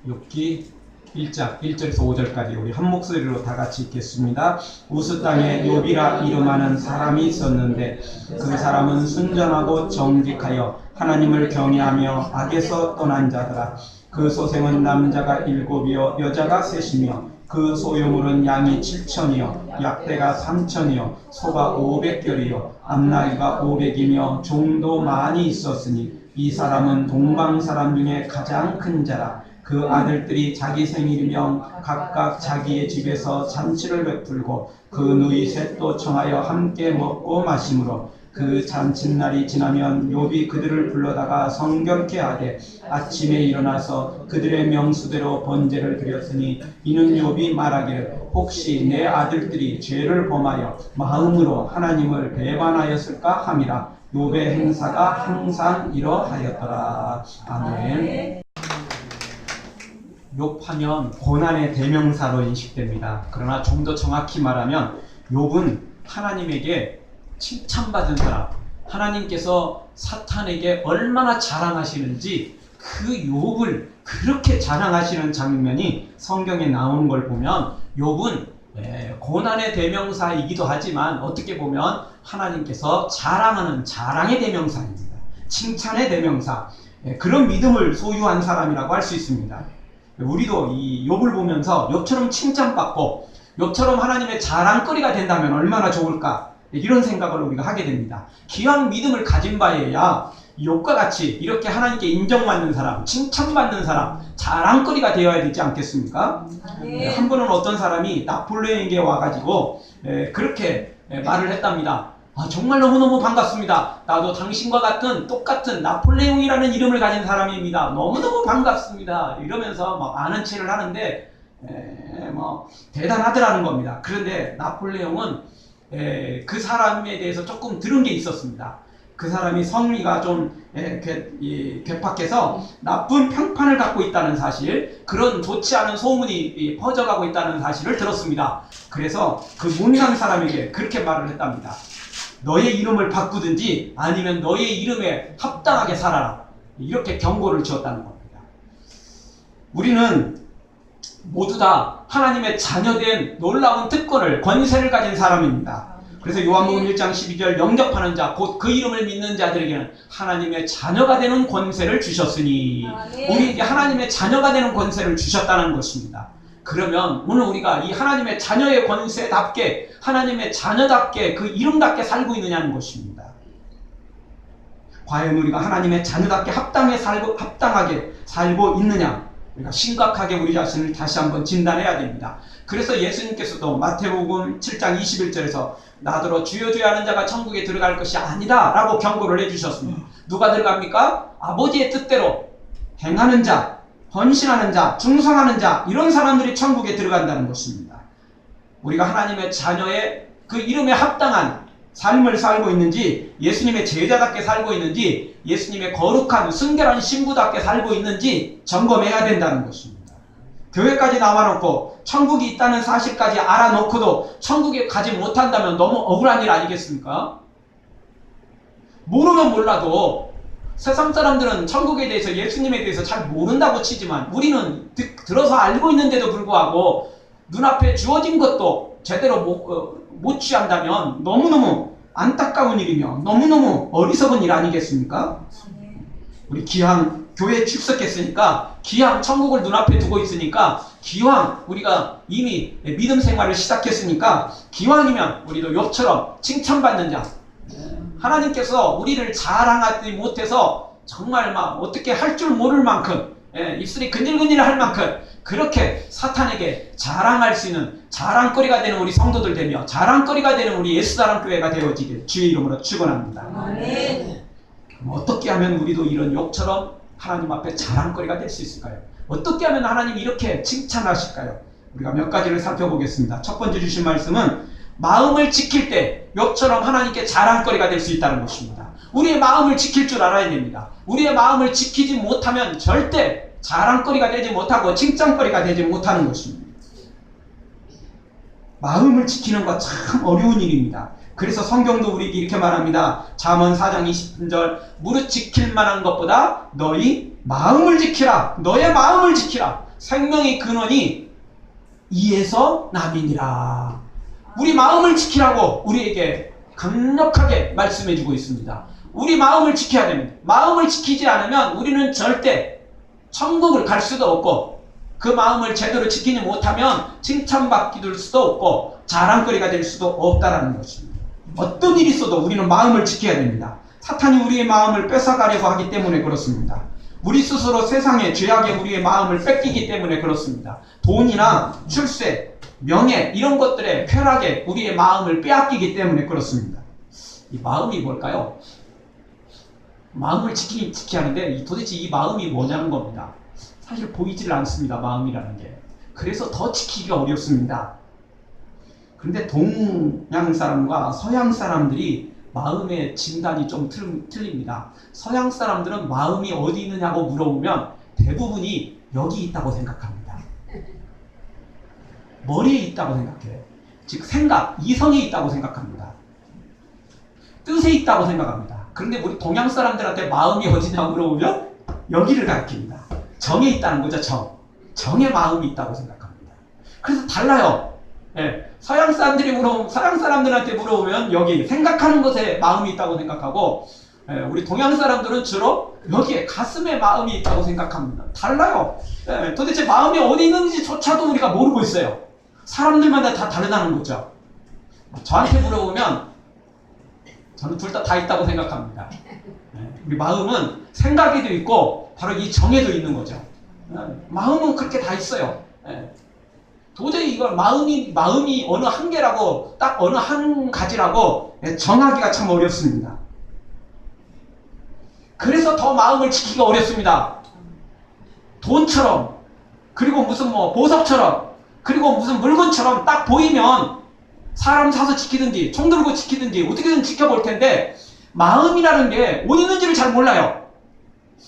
욥기 1장 1절에서 5절까지 우리 한 목소리로 다 같이 읽겠습니다. 우스 땅에 욥이라 이름하는 사람이 있었는데 그 사람은 순전하고 정직하여 하나님을 경외하며 악에서 떠난 자더라. 그 소생은 남자가 7이요 여자가 3이며 그 소유물은 양이 7천이요 약대가 3천이요 소가 500결이요 암나귀가 500이며 종도 많이 있었으니 이 사람은 동방 사람 중에 가장 큰 자라. 그 아들들이 자기 생일이면 각각 자기의 집에서 잔치를 베풀고 그 누이 셋도 청하여 함께 먹고 마심으로 그 잔칫날이 지나면 욥이 그들을 불러다가 성결케 하되 아침에 일어나서 그들의 명수대로 번제를 드렸으니 이는 욥이 말하기를 혹시 내 아들들이 죄를 범하여 마음으로 하나님을 배반하였을까 함이라. 욥의 행사가 항상 이러하였더라. 아멘. 욥하면 고난의 대명사로 인식됩니다. 그러나 좀 더 정확히 말하면 욥은 하나님에게 칭찬받은 사람, 하나님께서 사탄에게 얼마나 자랑하시는지 그 욥을 그렇게 자랑하시는 장면이 성경에 나오는 걸 보면 욥은 고난의 대명사이기도 하지만 어떻게 보면 하나님께서 자랑하는 자랑의 대명사입니다. 칭찬의 대명사, 그런 믿음을 소유한 사람이라고 할 수 있습니다. 우리도 이 욥을 보면서 욥처럼 칭찬받고 욥처럼 하나님의 자랑거리가 된다면 얼마나 좋을까, 이런 생각을 우리가 하게 됩니다. 기왕 믿음을 가진 바에야 욥과 같이 이렇게 하나님께 인정받는 사람, 칭찬받는 사람, 자랑거리가 되어야 되지 않겠습니까? 네. 한 번은 어떤 사람이 나폴레옹에게 와가지고 그렇게 말을 했답니다. 아, 정말 너무너무 반갑습니다. 나도 당신과 같은 똑같은 나폴레옹이라는 이름을 가진 사람입니다. 너무너무 반갑습니다. 이러면서 막 아는 체를 하는데 뭐 대단하더라는 겁니다. 그런데 나폴레옹은 그 사람에 대해서 조금 들은 게 있었습니다. 그 사람이 성미가 좀 괴팍해서 나쁜 평판을 갖고 있다는 사실, 그런 좋지 않은 소문이 퍼져가고 있다는 사실을 들었습니다. 그래서 그 문난 사람에게 그렇게 말을 했답니다. 너의 이름을 바꾸든지 아니면 너의 이름에 합당하게 살아라. 이렇게 경고를 주었다는 겁니다. 우리는 모두 다 하나님의 자녀된 놀라운 특권을, 권세를 가진 사람입니다. 그래서 요한복음 1장 12절 영접하는 자, 곧 그 이름을 믿는 자들에게는 하나님의 자녀가 되는 권세를 주셨으니, 우리에게 하나님의 자녀가 되는 권세를 주셨다는 것입니다. 그러면 오늘 우리가 이 하나님의 자녀의 권세답게, 하나님의 자녀답게, 그 이름답게 살고 있느냐는 것입니다. 과연 우리가 하나님의 자녀답게 합당하게 살고 있느냐, 우리가 심각하게 우리 자신을 다시 한번 진단해야 됩니다. 그래서 예수님께서도 마태복음 7장 21절에서 나더러 주여 주여 하는 자가 천국에 들어갈 것이 아니다 라고 경고를 해주셨습니다. 누가 들어갑니까? 아버지의 뜻대로 행하는 자, 헌신하는 자, 충성하는 자, 이런 사람들이 천국에 들어간다는 것입니다. 우리가 하나님의 자녀의 그 이름에 합당한 삶을 살고 있는지, 예수님의 제자답게 살고 있는지, 예수님의 거룩한 순결한 신부답게 살고 있는지 점검해야 된다는 것입니다. 교회까지 나와놓고 천국이 있다는 사실까지 알아놓고도 천국에 가지 못한다면 너무 억울한 일 아니겠습니까? 모르면 몰라도 세상 사람들은 천국에 대해서, 예수님에 대해서 잘 모른다고 치지만 우리는 들어서 알고 있는데도 불구하고 눈앞에 주어진 것도 제대로 못 취한다면 너무너무 안타까운 일이며 너무너무 어리석은 일 아니겠습니까? 우리 기왕 교회에 출석했으니까, 기왕 천국을 눈앞에 두고 있으니까, 기왕 우리가 이미 믿음 생활을 시작했으니까, 기왕이면 우리도 욥처럼 칭찬받는 자, 하나님께서 우리를 자랑하지 못해서 정말 막 어떻게 할 줄 모를 만큼, 입술이 근질근질할 만큼 그렇게 사탄에게 자랑할 수 있는 자랑거리가 되는 우리 성도들 되며 자랑거리가 되는 우리 예수사랑교회가 되어지길 주의 이름으로 축원합니다. 아멘. 어떻게 하면 우리도 이런 욥처럼 하나님 앞에 자랑거리가 될 수 있을까요? 어떻게 하면 하나님이 이렇게 칭찬하실까요? 우리가 몇 가지를 살펴보겠습니다. 첫 번째 주신 말씀은 마음을 지킬 때 욥처럼 하나님께 자랑거리가 될 수 있다는 것입니다. 우리의 마음을 지킬 줄 알아야 됩니다. 우리의 마음을 지키지 못하면 절대 자랑거리가 되지 못하고 칭찬거리가 되지 못하는 것입니다. 마음을 지키는 것 참 어려운 일입니다. 그래서 성경도 우리에게 이렇게 말합니다. 잠언 4장 20절 무릇 지킬 만한 것보다 너희 마음을 지키라. 너의 마음을 지키라. 생명의 근원이 이에서 남이니라. 우리 마음을 지키라고 우리에게 강력하게 말씀해주고 있습니다. 우리 마음을 지켜야 됩니다. 마음을 지키지 않으면 우리는 절대 천국을 갈 수도 없고 그 마음을 제대로 지키지 못하면 칭찬받기 될 수도 없고 자랑거리가 될 수도 없다라는 것입니다. 어떤 일이 있어도 우리는 마음을 지켜야 됩니다. 사탄이 우리의 마음을 뺏어가려고 하기 때문에 그렇습니다. 우리 스스로 세상에 죄악에 우리의 마음을 뺏기기 때문에 그렇습니다. 돈이나 출세, 명예 이런 것들의 쾌락에 우리의 마음을 빼앗기기 때문에 그렇습니다. 이 마음이 뭘까요? 마음을 지켜야 하는데 도대체 이 마음이 뭐냐는 겁니다. 사실 보이질 않습니다. 마음이라는 게. 그래서 더 지키기가 어렵습니다. 그런데 동양 사람과 서양 사람들이 마음의 진단이 좀 틀립니다. 서양 사람들은 마음이 어디 있느냐고 물어보면 대부분이 여기 있다고 생각합니다. 머리에 있다고 생각해요. 즉 생각, 이성에 있다고 생각합니다. 뜻에 있다고 생각합니다. 그런데 우리 동양 사람들한테 마음이 어디냐고 물어보면 여기를 가리킵니다. 정에 있다는 거죠. 정에 마음이 있다고 생각합니다. 그래서 달라요. 예, 서양 사람들한테 물어보면 여기 생각하는 것에 마음이 있다고 생각하고 우리 동양 사람들은 주로 여기에 가슴에 마음이 있다고 생각합니다. 달라요. 도대체 마음이 어디 있는지조차도 우리가 모르고 있어요. 사람들마다 다 다르다는 거죠. 저한테 물어보면 저는 둘 다 있다고 생각합니다. 우리 마음은 생각에도 있고 바로 이 정에도 있는 거죠. 마음은 그렇게 다 있어요. 도저히 이걸 마음이 어느 한 개라고 딱 어느 한 가지라고 정하기가 참 어렵습니다. 그래서 더 마음을 지키기가 어렵습니다. 돈처럼 그리고 무슨 보석처럼 그리고 무슨 물건처럼 딱 보이면 사람 사서 지키든지 총 들고 지키든지 어떻게든 지켜볼 텐데 마음이라는 게 어디 있는지를 잘 몰라요.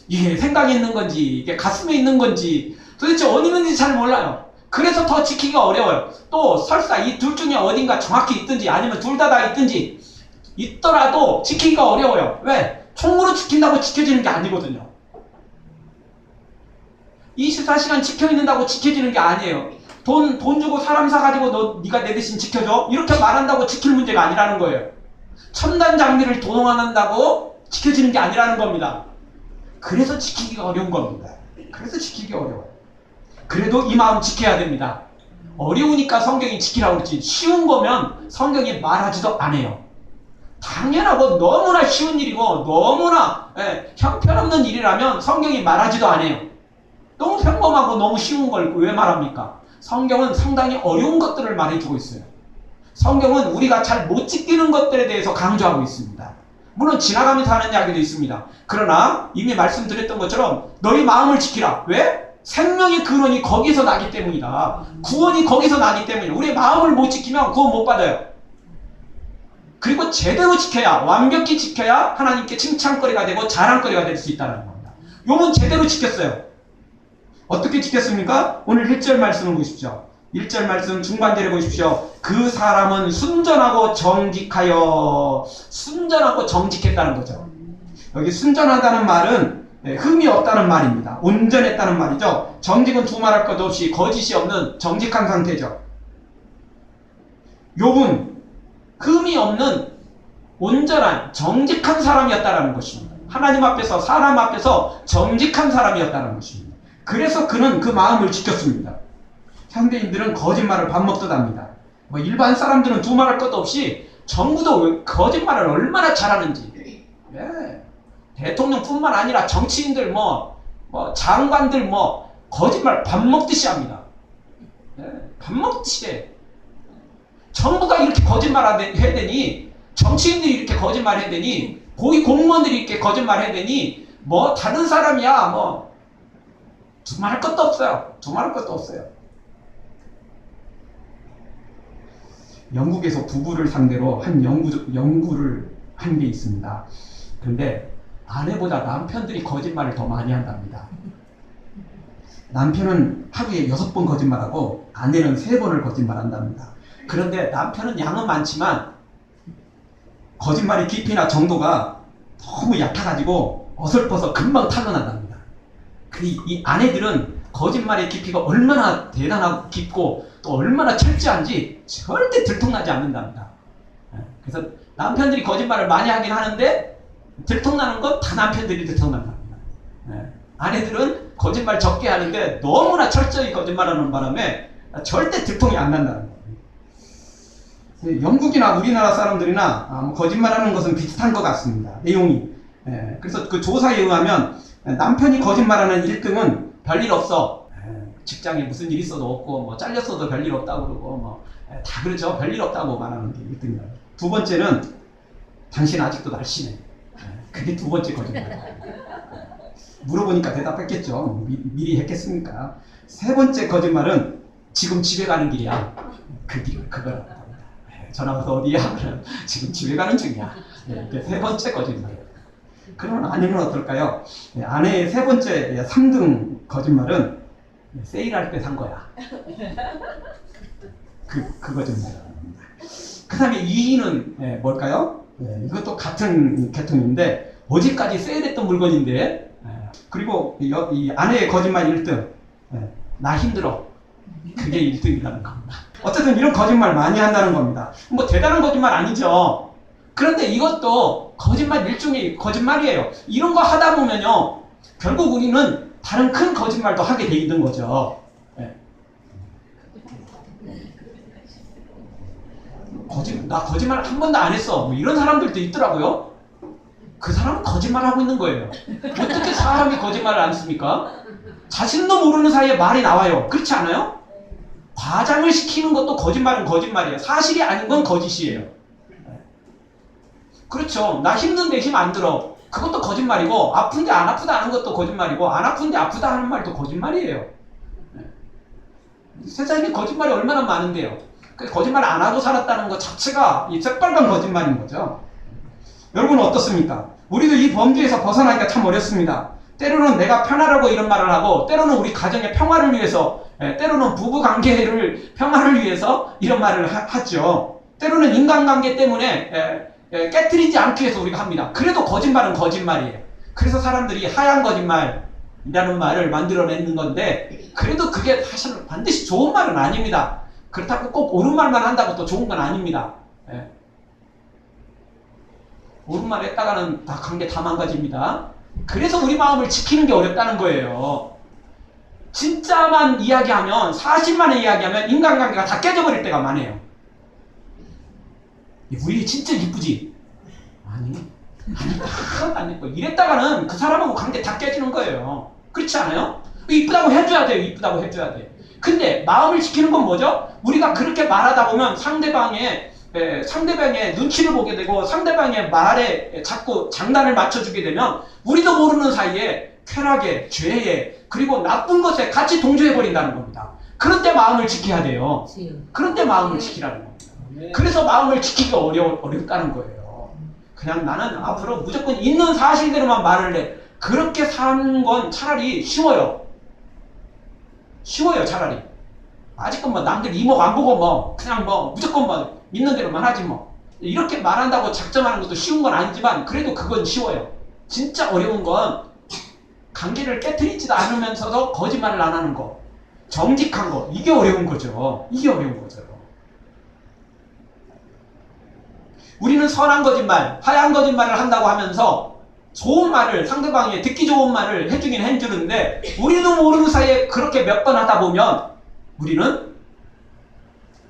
이게 생각에 있는 건지 이게 가슴에 있는 건지 도대체 어디 있는지 잘 몰라요. 그래서 더 지키기가 어려워요. 또 설사 이 둘 중에 어딘가 정확히 있든지 아니면 둘 다 있든지 있더라도 지키기가 어려워요. 왜? 총으로 지킨다고 지켜지는 게 아니거든요. 24시간 지켜있는다고 지켜지는 게 아니에요. 돈 주고 사람 사가지고 네가 내 대신 지켜줘? 이렇게 말한다고 지킬 문제가 아니라는 거예요. 첨단 장비를 동원한다고 지켜지는 게 아니라는 겁니다. 그래서 지키기가 어려운 겁니다. 그래서 지키기가 어려워요. 그래도 이 마음 지켜야 됩니다. 어려우니까 성경이 지키라고 그러지 쉬운 거면 성경이 말하지도 않아요. 당연하고 너무나 쉬운 일이고 너무나 형편없는 일이라면 성경이 말하지도 않아요. 너무 평범하고 너무 쉬운 걸 왜 말합니까? 성경은 상당히 어려운 것들을 말해주고 있어요. 성경은 우리가 잘 못 지키는 것들에 대해서 강조하고 있습니다. 물론 지나가면서 하는 이야기도 있습니다. 그러나 이미 말씀드렸던 것처럼 너희 마음을 지키라. 왜? 생명의 근원이 거기서 나기 때문이다. 구원이 거기서 나기 때문이다. 우리의 마음을 못 지키면 구원 못 받아요. 그리고 제대로 지켜야 완벽히 지켜야 하나님께 칭찬거리가 되고 자랑거리가 될 수 있다는 겁니다. 욥은 제대로 지켰어요. 어떻게 지켰습니까? 오늘 1절 말씀을 보십시오. 1절 말씀 중반절에 보십시오. 그 사람은 순전하고 정직했다는 거죠. 여기 순전하다는 말은 흠이 없다는 말입니다. 온전했다는 말이죠. 정직은 두말할 것 없이 거짓이 없는 정직한 상태죠. 욥은 흠이 없는 온전한 정직한 사람이었다는 것입니다. 하나님 앞에서 사람 앞에서 정직한 사람이었다는 것입니다. 그래서 그는 그 마음을 지켰습니다. 현대인들은 거짓말을 밥 먹듯 합니다. 일반 사람들은 두말할 것도 없이 정부도 거짓말을 얼마나 잘하는지. 대통령뿐만 아니라 정치인들 장관들 거짓말 밥 먹듯이 합니다. 밥 먹듯이 해. 정부가 이렇게 거짓말 해야 되니 정치인들이 이렇게 거짓말 해야 되니 고위 공무원들이 이렇게 거짓말 해야 되니 다른 사람이야 두말할 것도 없어요. 두말할 것도 없어요. 영국에서 부부를 상대로 한 연구를 한 게 있습니다. 그런데 아내보다 남편들이 거짓말을 더 많이 한답니다. 남편은 하루에 6번 거짓말하고 아내는 3번을 거짓말한답니다. 그런데 남편은 양은 많지만 거짓말의 깊이나 정도가 너무 얕아가지고 어설퍼서 금방 탄로난답니다. 이 아내들은 거짓말의 깊이가 얼마나 대단하고 깊고 또 얼마나 철저한지 절대 들통나지 않는답니다. 그래서 남편들이 거짓말을 많이 하긴 하는데 들통나는 건 다 남편들이 들통난답니다. 아내들은 거짓말 적게 하는데 너무나 철저히 거짓말하는 바람에 절대 들통이 안 난다는 거예요. 영국이나 우리나라 사람들이나 거짓말하는 것은 비슷한 것 같습니다. 내용이. 그래서 그 조사에 의하면 남편이 거짓말하는 1등은 별일 없어. 직장에 무슨 일 있어도 없고 뭐 잘렸어도 별일 없다고 그러고 뭐 다 그렇죠. 별일 없다고 말하는 게 1등이에요. 두 번째는 당신 아직도 날씬해. 그게 두 번째 거짓말. 물어보니까 대답했겠죠. 미리 했겠습니까? 세 번째 거짓말은 지금 집에 가는 길이야. 그거라고 합니다. 전화 와서 어디야? 그러면 지금 집에 가는 중이야. 세 번째 거짓말. 그러면 아내는 어떨까요? 아내의 세 번째 3등 거짓말은 세일할 때 산 거야. 그 거짓말입니다. 그 다음에 2위는 뭘까요? 이것도 같은 계통인데 어제까지 세일했던 물건인데 그리고 이 아내의 거짓말 1등 나 힘들어. 그게 1등이라는 겁니다. 어쨌든 이런 거짓말 많이 한다는 겁니다. 뭐 대단한 거짓말 아니죠. 그런데 이것도 거짓말 일종의 거짓말이에요. 이런 거 하다 보면요 결국 우리는 다른 큰 거짓말도 하게 돼 있는 거죠. 나 거짓말 한 번도 안 했어. 뭐 이런 사람들도 있더라고요. 그 사람은 거짓말하고 있는 거예요. 어떻게 사람이 거짓말을 안 씁니까? 자신도 모르는 사이에 말이 나와요. 그렇지 않아요? 과장을 시키는 것도 거짓말은 거짓말이에요. 사실이 아닌 건 거짓이에요. 그렇죠. 나 힘든데 힘 안 들어. 그것도 거짓말이고 아픈데 안 아프다 하는 것도 거짓말이고 안 아픈데 아프다 하는 말도 거짓말이에요. 세상에 거짓말이 얼마나 많은데요. 거짓말 안 하고 살았다는 것 자체가 이 새빨간 거짓말인 거죠. 여러분은 어떻습니까? 우리도 이 범주에서 벗어나기가 참 어렵습니다. 때로는 내가 편하라고 이런 말을 하고 때로는 우리 가정의 평화를 위해서 때로는 부부관계를 평화를 위해서 이런 말을 하죠. 때로는 인간관계 때문에 깨트리지 않기 위해서 우리가 합니다. 그래도 거짓말은 거짓말이에요. 그래서 사람들이 하얀 거짓말이라는 말을 만들어내는 건데 그래도 그게 사실 반드시 좋은 말은 아닙니다. 그렇다고 꼭 옳은 말만 한다고 또 좋은 건 아닙니다. 옳은 말 했다가는 다 관계 다 망가집니다. 그래서 우리 마음을 지키는 게 어렵다는 거예요. 진짜만 이야기하면 사실만 이야기하면 인간관계가 다 깨져버릴 때가 많아요. 우리 진짜 이쁘지? 아니 하나도 안 예뻐. 이랬다가는 그 사람하고 관계 다 깨지는 거예요. 그렇지 않아요? 이쁘다고 해줘야 돼요. 이쁘다고 해줘야 돼. 근데 마음을 지키는 건 뭐죠? 우리가 그렇게 말하다 보면 상대방의 눈치를 보게 되고 상대방의 말에 자꾸 장단을 맞춰주게 되면 우리도 모르는 사이에 쾌락에, 죄에, 그리고 나쁜 것에 같이 동조해버린다는 겁니다. 그런 때 마음을 지켜야 돼요. 그런 때 마음을 지키라는 겁니다. 그래서 마음을 지키기가 어렵다는 거예요. 그냥 나는 앞으로 무조건 있는 사실대로만 말을 해. 그렇게 사는 건 차라리 쉬워요. 차라리. 아직은 뭐 남들 이목 안 보고 뭐 그냥 뭐 무조건 뭐 믿는 대로만 하지 뭐. 이렇게 말한다고 작정하는 것도 쉬운 건 아니지만 그래도 그건 쉬워요. 진짜 어려운 건 관계를 깨트리지도 않으면서도 거짓말을 안 하는 거. 정직한 거. 이게 어려운 거죠. 우리는 선한 거짓말, 하얀 거짓말을 한다고 하면서 좋은 말을, 상대방이 듣기 좋은 말을 해주긴 해주는데 우리는 모르는 사이에 그렇게 몇 번 하다 보면 우리는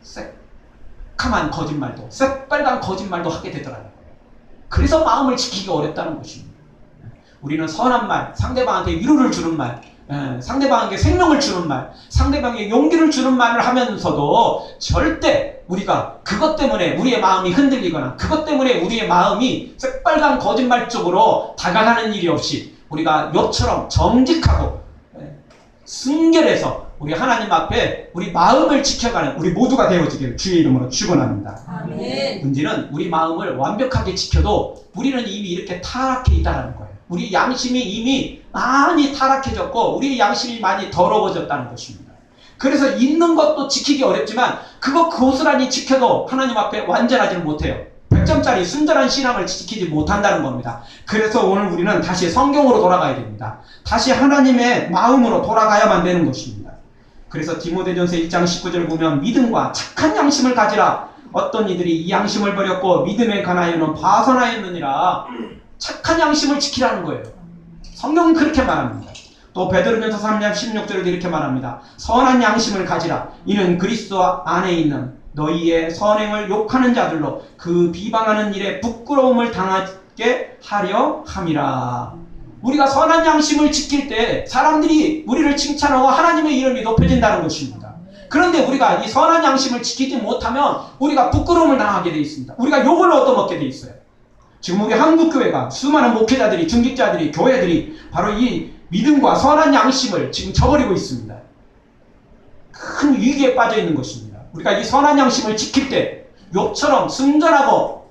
새카만 거짓말도, 새빨간 거짓말도 하게 되더라고요. 그래서 마음을 지키기 어렵다는 것입니다. 우리는 선한 말, 상대방한테 위로를 주는 말, 상대방에게 생명을 주는 말, 상대방에게 용기를 주는 말을 하면서도 절대 우리가 그것 때문에 우리의 마음이 흔들리거나 그것 때문에 우리의 마음이 새빨간 거짓말 쪽으로 다가가는 일이 없이 우리가 욥처럼 정직하고 순결해서 우리 하나님 앞에 우리 마음을 지켜가는 우리 모두가 되어지기를 주의 이름으로 축원합니다. 아멘. 문제는 우리 마음을 완벽하게 지켜도 우리는 이미 이렇게 타락해 있다는 거예요. 우리 양심이 이미 많이 타락해졌고 우리 양심이 많이 더러워졌다는 것입니다. 그래서 있는 것도 지키기 어렵지만 그거 고스란히 지켜도 하나님 앞에 완전하지는 못해요. 100점짜리 순전한 신앙을 지키지 못한다는 겁니다. 그래서 오늘 우리는 다시 성경으로 돌아가야 됩니다. 다시 하나님의 마음으로 돌아가야만 되는 것입니다. 그래서 디모데전서 1장 19절 보면 믿음과 착한 양심을 가지라. 어떤 이들이 이 양심을 버렸고 믿음에 관하여는 파선하였느니라. 착한 양심을 지키라는 거예요. 성경은 그렇게 말합니다. 또 베드로전서 3장 16절에도 이렇게 말합니다. 선한 양심을 가지라. 이는 그리스도 안에 있는 너희의 선행을 욕하는 자들로 그 비방하는 일에 부끄러움을 당하게 하려 함이라. 우리가 선한 양심을 지킬 때 사람들이 우리를 칭찬하고 하나님의 이름이 높여진다는 것입니다. 그런데 우리가 이 선한 양심을 지키지 못하면 우리가 부끄러움을 당하게 되어 있습니다. 우리가 욕을 얻어먹게 되어 있어요. 지금 우리 한국교회가 수많은 목회자들이, 중직자들이, 교회들이 바로 이 믿음과 선한 양심을 지금 저버리고 있습니다. 큰 위기에 빠져 있는 것입니다. 우리가 이 선한 양심을 지킬 때 욥처럼 순전하고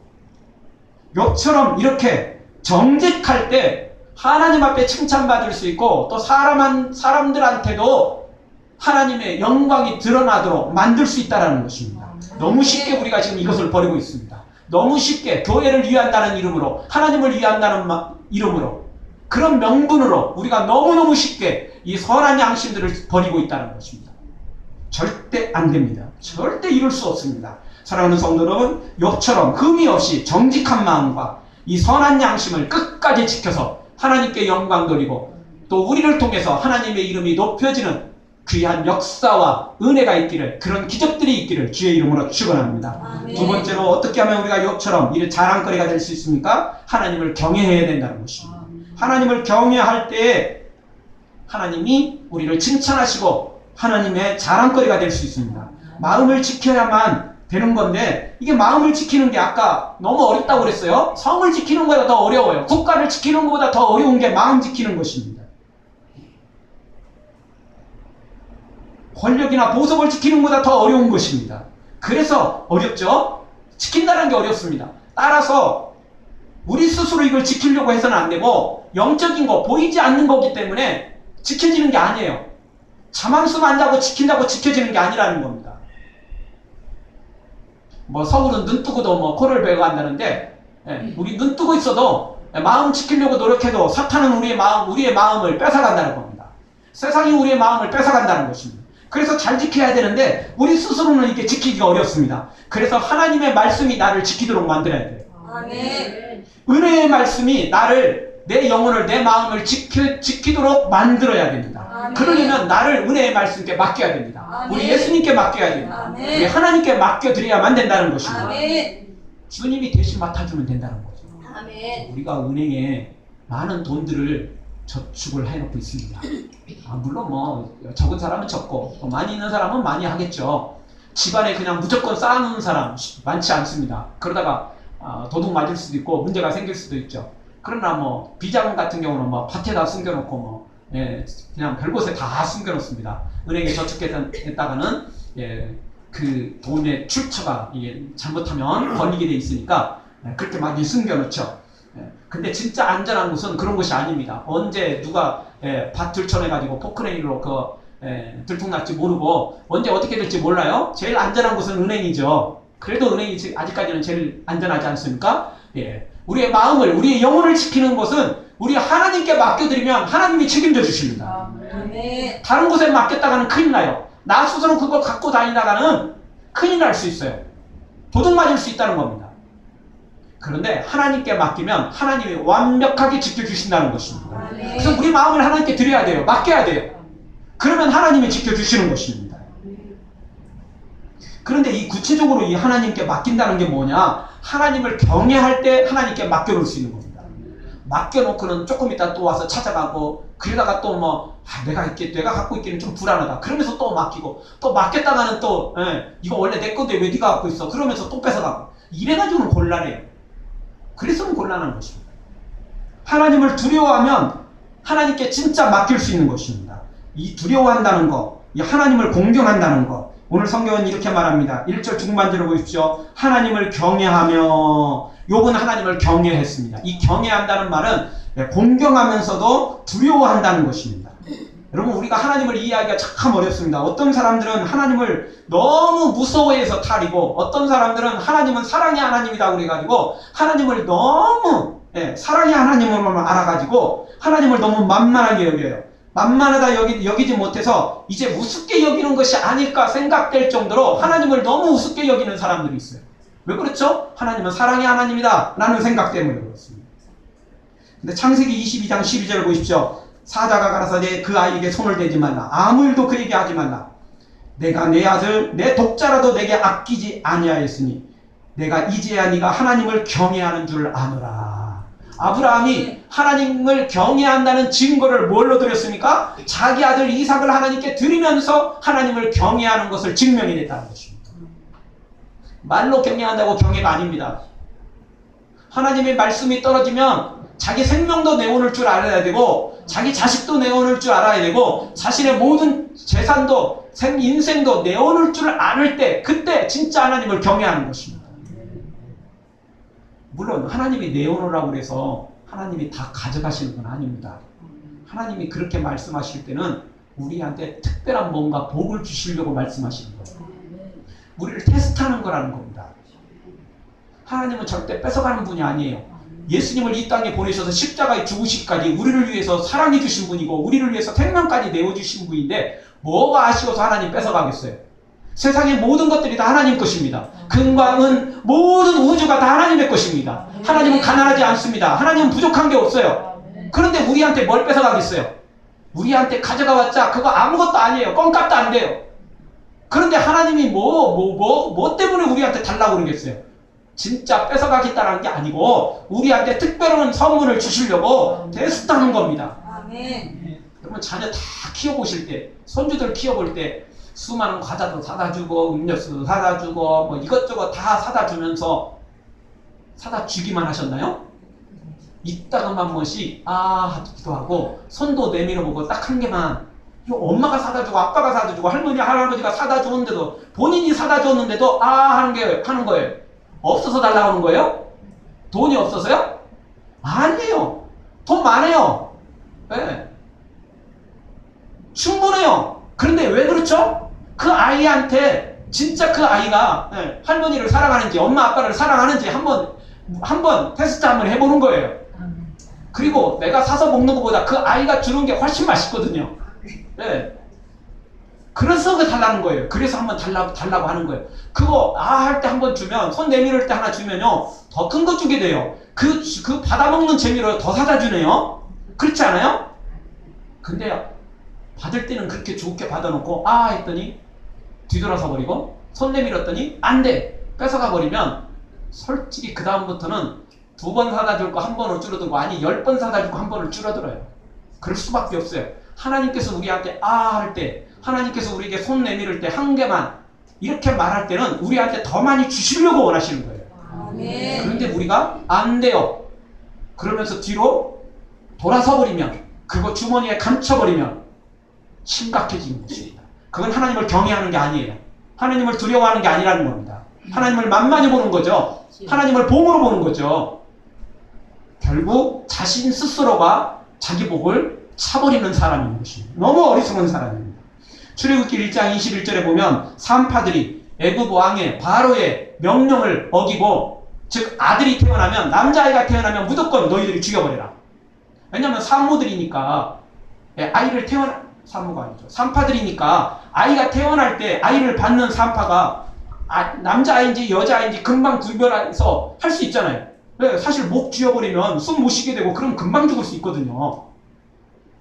욥처럼 이렇게 정직할 때 하나님 앞에 칭찬받을 수 있고 또 사람들한테도 하나님의 영광이 드러나도록 만들 수 있다는 것입니다. 너무 쉽게 우리가 지금 이것을 버리고 있습니다. 너무 쉽게 교회를 위한다는 이름으로, 하나님을 위한다는 이름으로, 그런 명분으로 우리가 너무너무 쉽게 이 선한 양심들을 버리고 있다는 것입니다. 절대 안 됩니다. 절대 이룰 수 없습니다. 사랑하는 성도 여러분, 욥처럼 흠이 없이 정직한 마음과 이 선한 양심을 끝까지 지켜서 하나님께 영광 돌리고 또 우리를 통해서 하나님의 이름이 높여지는 귀한 역사와 은혜가 있기를, 그런 기적들이 있기를 주의 이름으로 축원합니다. 아멘. 두 번째로 어떻게 하면 우리가 욥처럼 이 자랑거리가 될 수 있습니까? 하나님을 경외해야 된다는 것입니다. 하나님을 경외할 때에 하나님이 우리를 칭찬하시고 하나님의 자랑거리가 될 수 있습니다. 마음을 지켜야만 되는 건데 이게 마음을 지키는 게 아까 너무 어렵다고 그랬어요. 성을 지키는 것보다 더 어려워요. 국가를 지키는 것보다 더 어려운 게 마음 지키는 것입니다. 권력이나 보석을 지키는 것보다 더 어려운 것입니다. 그래서 어렵죠? 지킨다는 게 어렵습니다. 따라서 우리 스스로 이걸 지키려고 해서는 안 되고 영적인 거, 보이지 않는 거기 때문에 지켜지는 게 아니에요. 자만수만 한다고 지킨다고 지켜지는 게 아니라는 겁니다. 뭐 서울은 눈 뜨고도 뭐 코를 베고 한다는데, 우리 눈 뜨고 있어도 마음 지키려고 노력해도 사탄은 우리의 마음을 뺏어간다는 겁니다. 세상이 우리의 마음을 뺏어간다는 것입니다. 그래서 잘 지켜야 되는데 우리 스스로는 이게 지키기가 어렵습니다. 그래서 하나님의 말씀이 나를 지키도록 만들어야 돼요. 아멘. 은혜의 말씀이 내 영혼을, 내 마음을 지키도록 만들어야 됩니다. 아멘. 그러려면 나를 은혜의 말씀께 맡겨야 됩니다. 아멘. 우리 예수님께 맡겨야 됩니다. 아멘. 우리 하나님께 맡겨드려야만 된다는 것입니다. 아멘. 주님이 대신 맡아주면 된다는 거죠. 아멘. 우리가 은행에 많은 돈들을 저축을 해놓고 있습니다. 물론 뭐 적은 사람은 적고 많이 있는 사람은 많이 하겠죠. 집안에 그냥 무조건 쌓아놓는 사람 많지 않습니다. 그러다가 도둑 맞을 수도 있고 문제가 생길 수도 있죠. 그러나 뭐 비자금 같은 경우는 뭐 밭에다 숨겨놓고 그냥 별곳에 다 숨겨놓습니다. 은행에 저축했다가는 그 돈의 출처가 잘못하면 걸리게 돼 있으니까 그렇게 많이 숨겨놓죠. 근데 진짜 안전한 곳은 그런 곳이 아닙니다. 언제 누가 밭 들쳐내가지고 포크레인으로 들통날지 모르고 언제 어떻게 될지 몰라요. 제일 안전한 곳은 은행이죠. 그래도 은행이 아직까지는 제일 안전하지 않습니까? 우리의 마음을, 우리의 영혼을 지키는 것은 우리 하나님께 맡겨드리면 하나님이 책임져 주십니다. 아멘. 다른 곳에 맡겼다가는 큰일 나요. 나 스스로 그걸 갖고 다니다가는 큰일 날 수 있어요. 도둑 맞을 수 있다는 겁니다. 그런데 하나님께 맡기면 하나님이 완벽하게 지켜주신다는 것입니다. 아멘. 그래서 우리 마음을 하나님께 드려야 돼요. 맡겨야 돼요. 그러면 하나님이 지켜주시는 것입니다. 그런데 이 구체적으로 이 하나님께 맡긴다는 게 뭐냐? 하나님을 경외할 때 하나님께 맡겨놓을 수 있는 겁니다. 맡겨놓고는 조금 이따 또 와서 찾아가고 그러다가 또 뭐 내가 갖고 있기는 좀 불안하다. 그러면서 또 맡기고 또 맡겼다가는 또 이거 원래 내 건데 왜 네가 갖고 있어? 그러면서 또 뺏어가고 이래가지고는 곤란해요. 그래서는 곤란한 것입니다. 하나님을 두려워하면 하나님께 진짜 맡길 수 있는 것입니다. 이 두려워한다는 것, 이 하나님을 공경한다는 것, 오늘 성경은 이렇게 말합니다. 1절 중반절을 보십시오. 하나님을 경외하며, 욥은 하나님을 경외했습니다. 이 경외한다는 말은 공경하면서도 두려워한다는 것입니다. 여러분, 우리가 하나님을 이해하기가 참 어렵습니다. 어떤 사람들은 하나님을 너무 무서워해서 탈이고, 어떤 사람들은 하나님은 사랑의 하나님이다 그래가지고 하나님을 너무 사랑의 하나님으로만 알아가지고 하나님을 너무 만만하게 여겨요. 만만하다 여기지 못해서 이제 우습게 여기는 것이 아닐까 생각될 정도로 하나님을 너무 우습게 여기는 사람들이 있어요. 왜 그렇죠? 하나님은 사랑의 하나님이다 라는 생각 때문에 그렇습니다. 근데 창세기 22장 12절 보십시오. 사자가 가라사 그 아이에게 손을 대지 말라. 아무 일도 그에게 하지 말라. 내가 내 아들 내 독자라도 내게 아끼지 아니하였으니 내가 이제야 네가 하나님을 경외하는 줄 아노라. 아브라함이 하나님을 경외한다는 증거를 뭘로 드렸습니까? 자기 아들 이삭을 하나님께 드리면서 하나님을 경외하는 것을 증명해냈다는 것입니다. 말로 경외한다고 경외가 아닙니다. 하나님의 말씀이 떨어지면 자기 생명도 내어놓을 줄 알아야 되고, 자기 자식도 내어놓을 줄 알아야 되고, 자신의 모든 재산도 인생도 내어놓을 줄 아는 때, 그때 진짜 하나님을 경외하는 것입니다. 물론 하나님이 내어놓으라고 해서 하나님이 다 가져가시는 건 아닙니다. 하나님이 그렇게 말씀하실 때는 우리한테 특별한 뭔가 복을 주시려고 말씀하시는 거예요. 우리를 테스트하는 거라는 겁니다. 하나님은 절대 뺏어가는 분이 아니에요. 예수님을 이 땅에 보내셔서 십자가에 죽으시기까지 우리를 위해서 사랑해 주신 분이고, 우리를 위해서 생명까지 내어주신 분인데 뭐가 아쉬워서 하나님 뺏어가겠어요? 세상의 모든 것들이 다 하나님 것입니다. 금과 은, 모든 우주가 다 하나님의 것입니다. 하나님은 가난하지 않습니다. 하나님은 부족한 게 없어요. 그런데 우리한테 뭘 뺏어가겠어요? 우리한테 가져가봤자 그거 아무것도 아니에요. 껌값도 안 돼요. 그런데 하나님이 뭐 때문에 우리한테 달라고 그러겠어요? 진짜 뺏어가겠다는 게 아니고 우리한테 특별한 선물을 주시려고 테스트하는 겁니다. 아멘. 여러분, 자녀 다 키워보실 때, 손주들 키워볼 때 수많은 과자도 사다 주고 음료수도 사다 주고 뭐 이것저것 다 사다 주면서 사다 주기만 하셨나요? 이따가만 한 번씩 하기도 하고 손도 내밀어 보고 딱 한 개만, 이거 엄마가 사다 주고 아빠가 사다 주고 할머니 할아버지가 사다 주는데도, 본인이 사다 줬는데도 하는 거예요. 없어서 달라고 하는 거예요? 돈이 없어서요? 아니에요. 돈 많아요. 네. 충분해요. 그런데 왜 그렇죠? 그 아이한테 진짜 그 아이가 할머니를 사랑하는지 엄마 아빠를 사랑하는지 한번 테스트 한번 해보는 거예요. 그리고 내가 사서 먹는 것보다 그 아이가 주는 게 훨씬 맛있거든요. 네. 그래서 달라는 거예요. 그래서 한번 달라고 하는 거예요. 그거 할 때 한번 주면, 손 내밀을 때 하나 주면요 더 큰 거 주게 돼요. 그 받아먹는 재미로 더 사다 주네요. 그렇지 않아요? 근데 받을 때는 그렇게 좋게 받아놓고 했더니 뒤돌아서 버리고, 손 내밀었더니 안 돼, 뺏어가 버리면 솔직히 그 다음부터는 2번 사다 줄 거 1번으로 줄어들고, 아니 10번 사다 줄 거 1번을 줄어들어요. 그럴 수밖에 없어요. 하나님께서 우리한테 할 때, 하나님께서 우리에게 손 내밀을 때 한 개만 이렇게 말할 때는 우리한테 더 많이 주시려고 원하시는 거예요. 아멘. 그런데 우리가 안 돼요. 그러면서 뒤로 돌아서 버리면, 그거 주머니에 감춰버리면 심각해지는 것입니다. 그건 하나님을 경외하는 게 아니에요. 하나님을 두려워하는 게 아니라는 겁니다. 하나님을 만만히 보는 거죠. 하나님을 봉으로 보는 거죠. 결국 자신 스스로가 자기 복을 차버리는 사람인 것입니다. 너무 어리석은 사람입니다. 출애굽기 1장 21절에 보면 산파들이 애굽 왕의 바로의 명령을 어기고, 즉 아들이 태어나면, 남자아이가 태어나면 무조건 너희들이 죽여버려라. 왜냐하면 산모들이니까, 산모가 아니죠. 산파들이니까 아이가 태어날 때 아이를 받는 산파가 남자아이인지 여자아이인지 금방 구별해서 할 수 있잖아요. 사실 목 쥐어버리면 숨 못 쉬게 되고 그럼 금방 죽을 수 있거든요.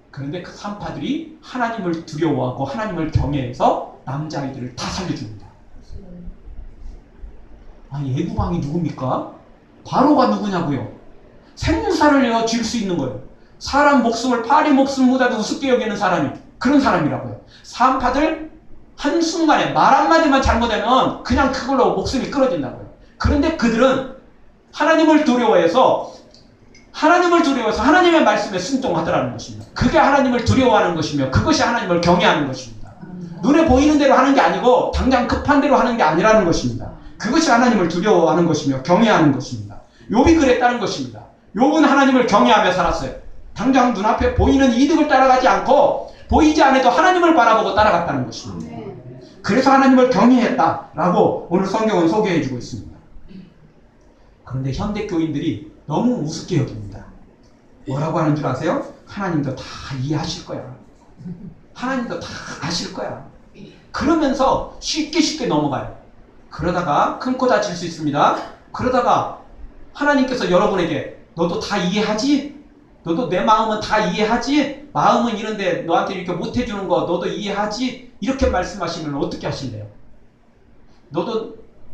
그런데 그 산파들이 하나님을 두려워하고 하나님을 경외해서 남자아이들을 다 살려줍니다. 애굽 왕이 누굽니까? 바로가 누구냐고요? 생사를 쥘 수 있는 거예요. 사람 목숨을 파리 목숨보다도 우습게 여기는 사람이 그런 사람이라고요. 산파들 한순간에 말 한마디만 잘못하면 그냥 그걸로 목숨이 끊어진다고요. 그런데 그들은 하나님을 두려워해서 하나님의 말씀에 순종하더라는 것입니다. 그게 하나님을 두려워하는 것이며 그것이 하나님을 경외하는 것입니다. 눈에 보이는 대로 하는 게 아니고 당장 급한 대로 하는 게 아니라는 것입니다. 그것이 하나님을 두려워하는 것이며 경외하는 것입니다. 욥이 그랬다는 것입니다. 욥은 하나님을 경외하며 살았어요. 당장 눈앞에 보이는 이득을 따라가지 않고 보이지 않아도 하나님을 바라보고 따라갔다는 것입니다. 그래서 하나님을 경외했다라고 오늘 성경은 소개해주고 있습니다. 그런데 현대 교인들이 너무 우습게 여깁니다. 뭐라고 하는 줄 아세요? 하나님도 다 이해하실 거야. 하나님도 다 아실 거야. 그러면서 쉽게 넘어가요. 그러다가 큰 코 다칠 수 있습니다. 그러다가 하나님께서 여러분에게 너도 다 이해하지? 너도 내 마음은 다 이해하지? 마음은 이런데 너한테 이렇게 못해주는 거 너도 이해하지? 이렇게 말씀하시면 어떻게 하실래요?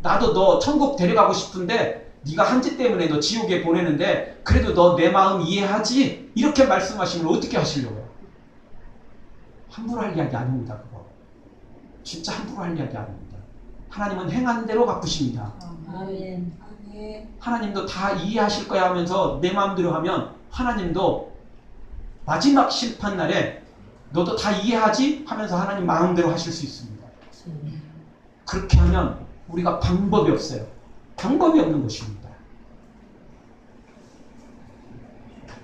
나도 너 천국 데려가고 싶은데 네가 한 짓 때문에 너 지옥에 보내는데 그래도 너 내 마음 이해하지? 이렇게 말씀하시면 어떻게 하시려고요? 함부로 할 이야기 아닙니다. 그거 진짜 함부로 할 이야기 아닙니다. 하나님은 행한 대로 갚으십니다. 아멘. 하나님도 다 이해하실 거야 하면서 내 마음대로 하면 하나님도 마지막 심판날에 너도 다 이해하지? 하면서 하나님 마음대로 하실 수 있습니다. 그렇게 하면 우리가 방법이 없어요. 방법이 없는 것입니다.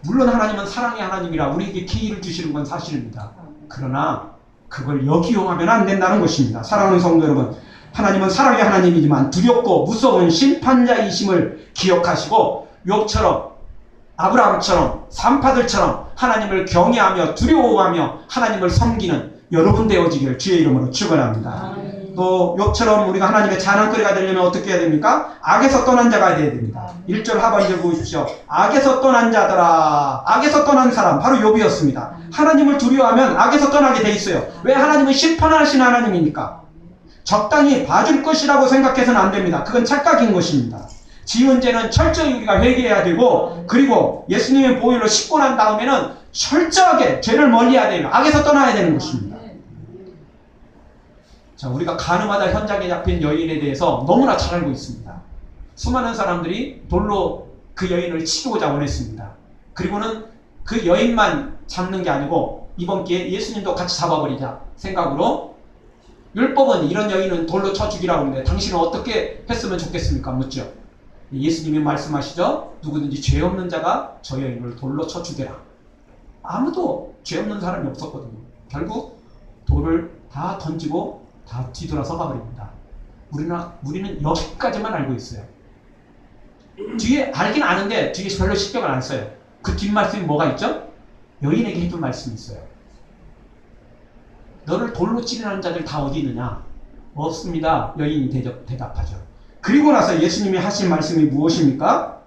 물론 하나님은 사랑의 하나님이라 우리에게 기회를 주시는 건 사실입니다. 그러나 그걸 역이용하면 안 된다는 것입니다. 사랑하는 성도 여러분, 하나님은 사랑의 하나님이지만 두렵고 무서운 심판자이심을 기억하시고 욥처럼 아브라함처럼 산파들처럼 하나님을 경외하며 두려워하며 하나님을 섬기는 여러분 되어지길 주의 이름으로 축원합니다. 또 욥처럼 우리가 하나님의 자랑거리가 되려면 어떻게 해야 됩니까? 악에서 떠난 자가 되어야 됩니다. 1절 하반절 보십시오. 악에서 떠난 자들아, 악에서 떠난 사람 바로 욥이었습니다. 하나님을 두려워하면 악에서 떠나게 돼 있어요. 왜? 하나님은 심판하시는 하나님이니까. 적당히 봐줄 것이라고 생각해서는 안 됩니다. 그건 착각인 것입니다. 지은 죄는 철저히 우리가 회개해야 되고, 그리고 예수님의 보혈로 씻고 난 다음에는 철저하게 죄를 멀리해야 돼요. 악에서 떠나야 되는 것입니다. 자, 우리가 가늠하다 현장에 잡힌 여인에 대해서 너무나 잘 알고 있습니다. 수많은 사람들이 돌로 그 여인을 치고자 원했습니다. 그리고는 그 여인만 잡는 게 아니고 이번 기회에 예수님도 같이 잡아버리자 생각으로, 율법은 이런 여인은 돌로 쳐 죽이라고 하는데 당신은 어떻게 했으면 좋겠습니까? 묻죠. 예수님이 말씀하시죠. 누구든지 죄 없는 자가 저 여인을 돌로 쳐 죽여라. 아무도 죄 없는 사람이 없었거든요. 결국 돌을 다 던지고 다 뒤돌아서 가버립니다. 우리는 여기까지만 알고 있어요. 뒤에 알긴 아는데 뒤에 별로 신경을 안 써요. 그 뒷말씀이 뭐가 있죠? 여인에게 해준 말씀이 있어요. 너를 돌로 찌르는 자들 다 어디 있느냐? 없습니다. 여인이 대답하죠. 그리고 나서 예수님이 하신 말씀이 무엇입니까?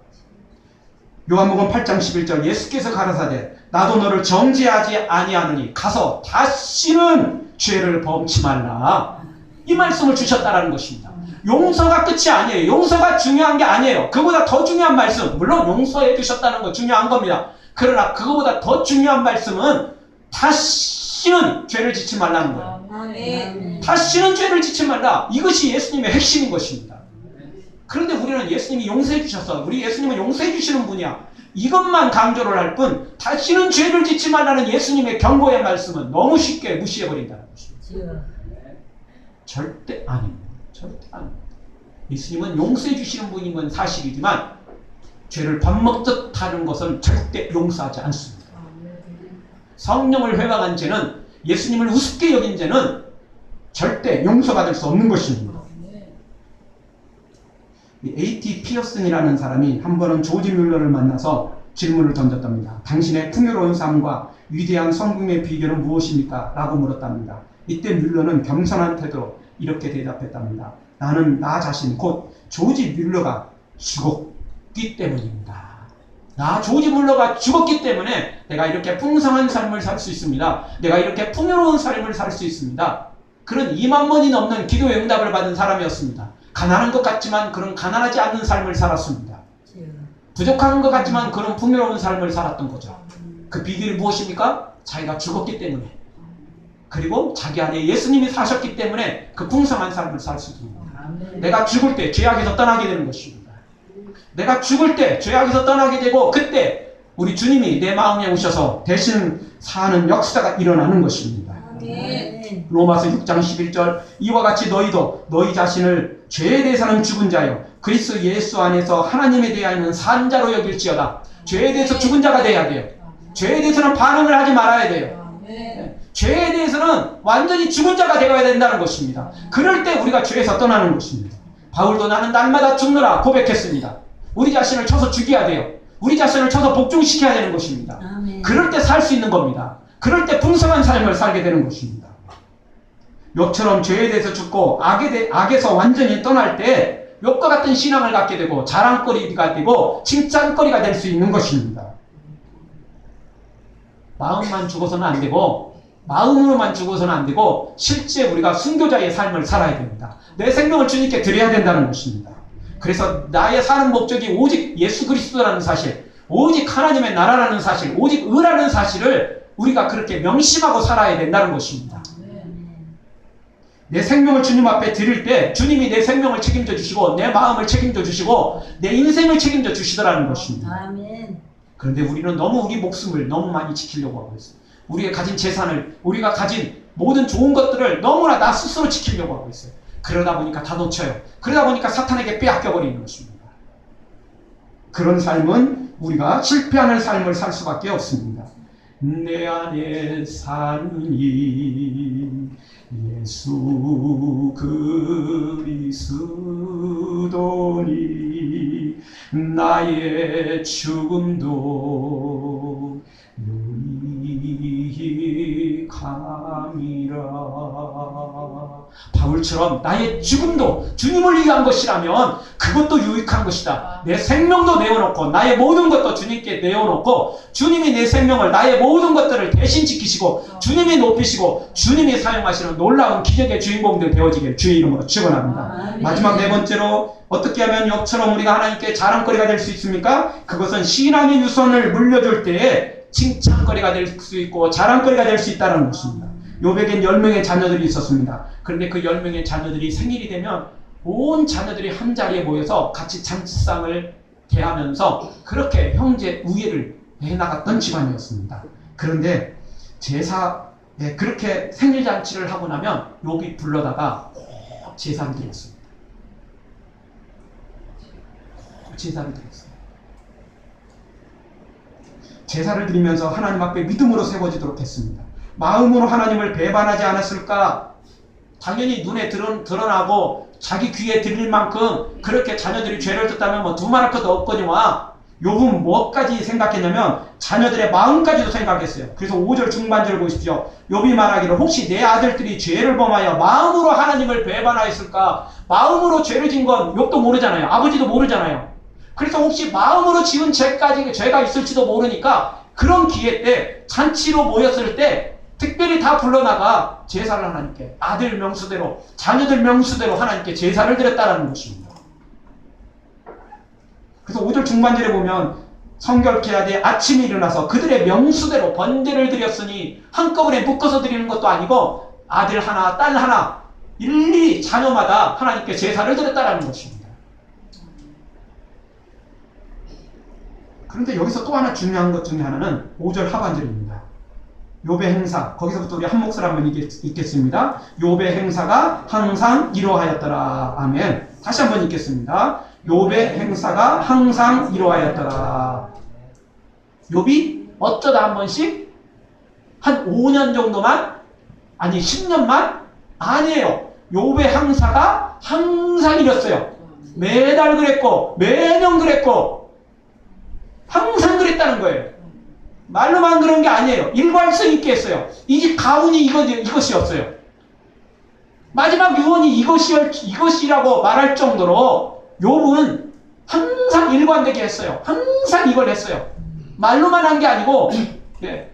요한복음 8장 11절 예수께서 가라사대 나도 너를 정죄하지 아니하느니 가서 다시는 죄를 범치 말라. 이 말씀을 주셨다라는 것입니다. 용서가 끝이 아니에요. 용서가 중요한 게 아니에요. 그보다 더 중요한 말씀, 물론 용서해 주셨다는 거 중요한 겁니다. 그러나 그거보다 더 중요한 말씀은 다시는 죄를 짓지 말라는 거예요. 아멘. 다시는 죄를 짓지 말라. 이것이 예수님의 핵심인 것입니다. 그런데 우리는 예수님이 용서해 주셨어. 우리 예수님은 용서해 주시는 분이야. 이것만 강조를 할 뿐 다시는 죄를 짓지 말라는 예수님의 경고의 말씀은 너무 쉽게 무시해버린다는 것입니다. 절대 아닙니다. 절대 아닙니다. 예수님은 용서해 주시는 분인 건 사실이지만 죄를 밥 먹듯 하는 것은 절대 용서하지 않습니다. 성령을 회방한 죄는, 예수님을 우습게 여긴 죄는 절대 용서받을 수 없는 것입니다. A.T. 피어슨이라는 사람이 한 번은 조지 뮬러를 만나서 질문을 던졌답니다. 당신의 풍요로운 삶과 위대한 성공의 비결은 무엇입니까? 라고 물었답니다. 이때 뮬러는 겸손한 태도로 이렇게 대답했답니다. 나는 나 자신 곧 조지 뮬러가 죽었기 때문입니다. 나 조지 뮬러가 죽었기 때문에 내가 이렇게 풍성한 삶을 살 수 있습니다. 내가 이렇게 풍요로운 삶을 살 수 있습니다. 그런 2만 번이 넘는 기도의 응답을 받은 사람이었습니다. 가난한 것 같지만 그런 가난하지 않는 삶을 살았습니다. 부족한 것 같지만 그런 풍요로운 삶을 살았던 거죠. 그 비결이 무엇입니까? 자기가 죽었기 때문에, 그리고 자기 안에 예수님이 사셨기 때문에 그 풍성한 삶을 살 수 있는 겁니다. 내가 죽을 때 죄악에서 떠나게 되는 것입니다. 내가 죽을 때 죄악에서 떠나게 되고 그때 우리 주님이 내 마음에 오셔서 대신 사는 역사가 일어나는 것입니다. 로마서 6장 11절 이와 같이 너희도 너희 자신을 죄에 대해서는 죽은 자요 그리스도 예수 안에서 하나님에 대하여는 산 자로 여길지어다. 죄에 대해서 죽은 자가 돼야 돼요. 죄에 대해서는 반응을 하지 말아야 돼요. 죄에 대해서는 완전히 죽은 자가 되어야 된다는 것입니다. 그럴 때 우리가 죄에서 떠나는 것입니다. 바울도 나는 날마다 죽노라 고백했습니다. 우리 자신을 쳐서 죽여야 돼요. 우리 자신을 쳐서 복종시켜야 되는 것입니다. 아멘. 그럴 때 살 수 있는 겁니다. 그럴 때 풍성한 삶을 살게 되는 것입니다. 욥처럼 죄에 대해서 죽고 악에서 완전히 떠날 때 욥과 같은 신앙을 갖게 되고 자랑거리가 되고 칭찬거리가 될 수 있는 것입니다. 마음만 죽어서는 안 되고 마음으로만 죽어서는 안 되고 실제 우리가 순교자의 삶을 살아야 됩니다. 내 생명을 주님께 드려야 된다는 것입니다. 그래서 나의 사는 목적이 오직 예수 그리스도라는 사실, 오직 하나님의 나라라는 사실, 오직 의라는 사실을 우리가 그렇게 명심하고 살아야 된다는 것입니다. 내 생명을 주님 앞에 드릴 때 주님이 내 생명을 책임져 주시고 내 마음을 책임져 주시고 내 인생을 책임져 주시더라는 것입니다. 아멘. 그런데 우리는 너무 우리 목숨을 너무 많이 지키려고 하고 있어요. 우리가 가진 재산을, 우리가 가진 모든 좋은 것들을 너무나 나 스스로 지키려고 하고 있어요. 그러다 보니까 다 놓쳐요. 그러다 보니까 사탄에게 빼앗겨버리는 것입니다. 그런 삶은 우리가 실패하는 삶을 살 수밖에 없습니다. 내 안에 사느니 예수 그리스도니 나의 죽음도 유익함이라. 바울처럼 나의 죽음도 주님을 위한 것이라면 그것도 유익한 것이다. 내 생명도 내어놓고 나의 모든 것도 주님께 내어놓고 주님이 내 생명을, 나의 모든 것들을 대신 지키시고 주님이 높이시고 주님이 사용하시는 놀라운 기적의 주인공들 되어지길 주의 이름으로 축원합니다. 마지막 네 번째로 어떻게 하면 욥처럼 우리가 하나님께 자랑거리가 될 수 있습니까? 그것은 신앙의 유선을 물려줄 때에 칭찬거리가 될 수 있고 자랑거리가 될 수 있다는 것입니다. 욥에겐 10명의 자녀들이 있었습니다. 그런데 그 10명의 자녀들이 생일이 되면 온 자녀들이 한자리에 모여서 같이 잔치상을 대하면서 그렇게 형제 우애를 해나갔던 집안이었습니다. 그런데 그렇게 생일잔치를 하고 나면 욥이 불러다가 꼭 제사를 드렸습니다. 꼭 제사를 드렸습니다. 제사를 드리면서 하나님 앞에 믿음으로 세워지도록 했습니다. 마음으로 하나님을 배반하지 않았을까? 당연히 눈에 드러나고 자기 귀에 들릴 만큼 그렇게 자녀들이 죄를 졌다면 뭐 두말할것도 없거니와 욥은 뭐까지 생각했냐면 자녀들의 마음까지도 생각했어요. 그래서 5절 중반절을 보십시오. 욥이 말하기를 혹시 내 아들들이 죄를 범하여 마음으로 하나님을 배반하였을까? 마음으로 죄를 진 건 욥도 모르잖아요. 아버지도 모르잖아요. 그래서 혹시 마음으로 지은 죄가 있을지도 모르니까 그런 기회 때 잔치로 모였을 때 특별히 다 불러나가 제사를 하나님께 아들 명수대로 자녀들 명수대로 하나님께 제사를 드렸다는 것입니다. 그래서 5절 중반절에 보면 성결케 하되 아침에 일어나서 그들의 명수대로 번제를 드렸으니 한꺼번에 묶어서 드리는 것도 아니고 아들 하나 딸 하나 일일이 자녀마다 하나님께 제사를 드렸다는 것입니다. 그런데 여기서 또 하나 중요한 것 중에 하나는 5절 하반절입니다. 욥의 행사, 거기서부터 우리 한 목소리 한번 읽겠습니다. 욥의 행사가 항상 이루어하였더라. 아멘. 다시 한번 읽겠습니다. 욥의 행사가 항상 이루어하였더라. 욥이 어쩌다 한 번씩 한 5년 정도만, 아니 10년만? 아니에요. 욥의 행사가 항상 이뤘어요. 매달 그랬고 매년 그랬고 항상 그랬다는 거예요. 말로만 그런 게 아니에요. 일관성 있게 했어요. 이 집 가훈이 이것이었어요. 마지막 유언이 이것이라고 말할 정도로 욥은 항상 일관되게 했어요. 항상 이걸 했어요. 말로만 한 게 아니고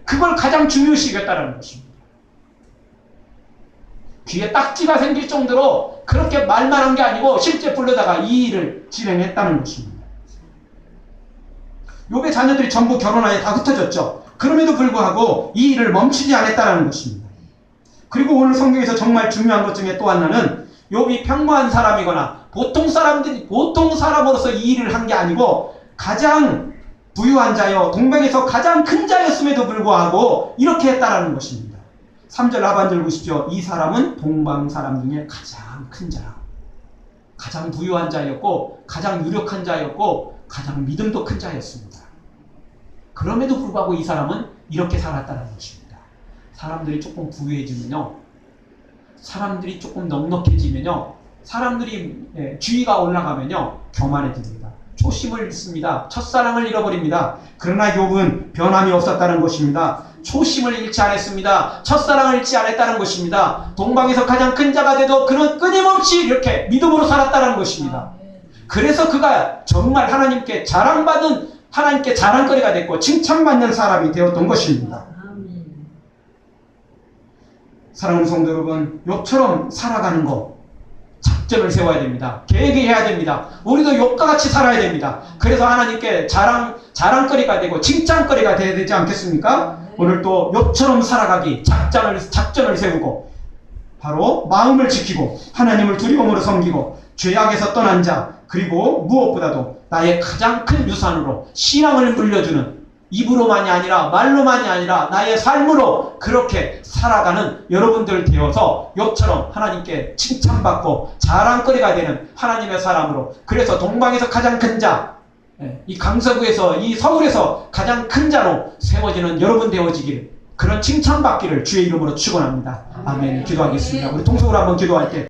그걸 가장 중요시 여겼다는 것입니다. 귀에 딱지가 생길 정도로 그렇게 말만 한 게 아니고 실제 불러다가 이 일을 진행했다는 것입니다. 욥의 자녀들이 전부 결혼하여 다 흩어졌죠. 그럼에도 불구하고 이 일을 멈추지 않았다는 것입니다. 그리고 오늘 성경에서 정말 중요한 것 중에 또 하나는 욥이 평범한 사람이거나 보통 사람으로서 이 일을 한 게 아니고 가장 부유한 자여 동방에서 가장 큰 자였음에도 불구하고 이렇게 했다라는 것입니다. 3절 하반절 보십시오. 이 사람은 동방 사람 중에 가장 큰 자라. 가장 부유한 자였고 가장 유력한 자였고 가장 믿음도 큰 자였습니다. 그럼에도 불구하고 이 사람은 이렇게 살았다는 것입니다. 사람들이 조금 부유해지면요, 사람들이 조금 넉넉해지면요, 사람들이 주의가 올라가면요, 교만해집니다. 초심을 잃습니다. 첫사랑을 잃어버립니다. 그러나 욥은 변함이 없었다는 것입니다. 초심을 잃지 않았습니다. 첫사랑을 잃지 않았다는 것입니다. 동방에서 가장 큰 자가 돼도 그는 끊임없이 이렇게 믿음으로 살았다는 것입니다. 그래서 그가 정말 하나님께 자랑받은, 하나님께 자랑거리가 됐고 칭찬받는 사람이 되었던 것입니다. 아멘. 사랑하는 성도 여러분, 욥처럼 살아가는 것, 작전을 세워야 됩니다. 계획해야 됩니다. 우리도 욥과 같이 살아야 됩니다. 그래서 하나님께 자랑거리가 되고 칭찬거리가 되어야 되지 않겠습니까? 오늘 또 욥처럼 살아가기, 작전을 세우고 바로 마음을 지키고 하나님을 두려움으로 섬기고 죄악에서 떠난 자, 그리고 무엇보다도 나의 가장 큰 유산으로 신앙을 물려주는, 입으로만이 아니라 말로만이 아니라 나의 삶으로 그렇게 살아가는 여러분들 되어서 욥처럼 하나님께 칭찬받고 자랑거리가 되는 하나님의 사람으로, 그래서 동방에서 가장 큰 자, 이 강서구에서, 이 서울에서 가장 큰 자로 세워지는 여러분 되어지기를, 그런 칭찬받기를 주의 이름으로 축원합니다. 아멘. 기도하겠습니다. 우리 통성으로 한번 기도할 때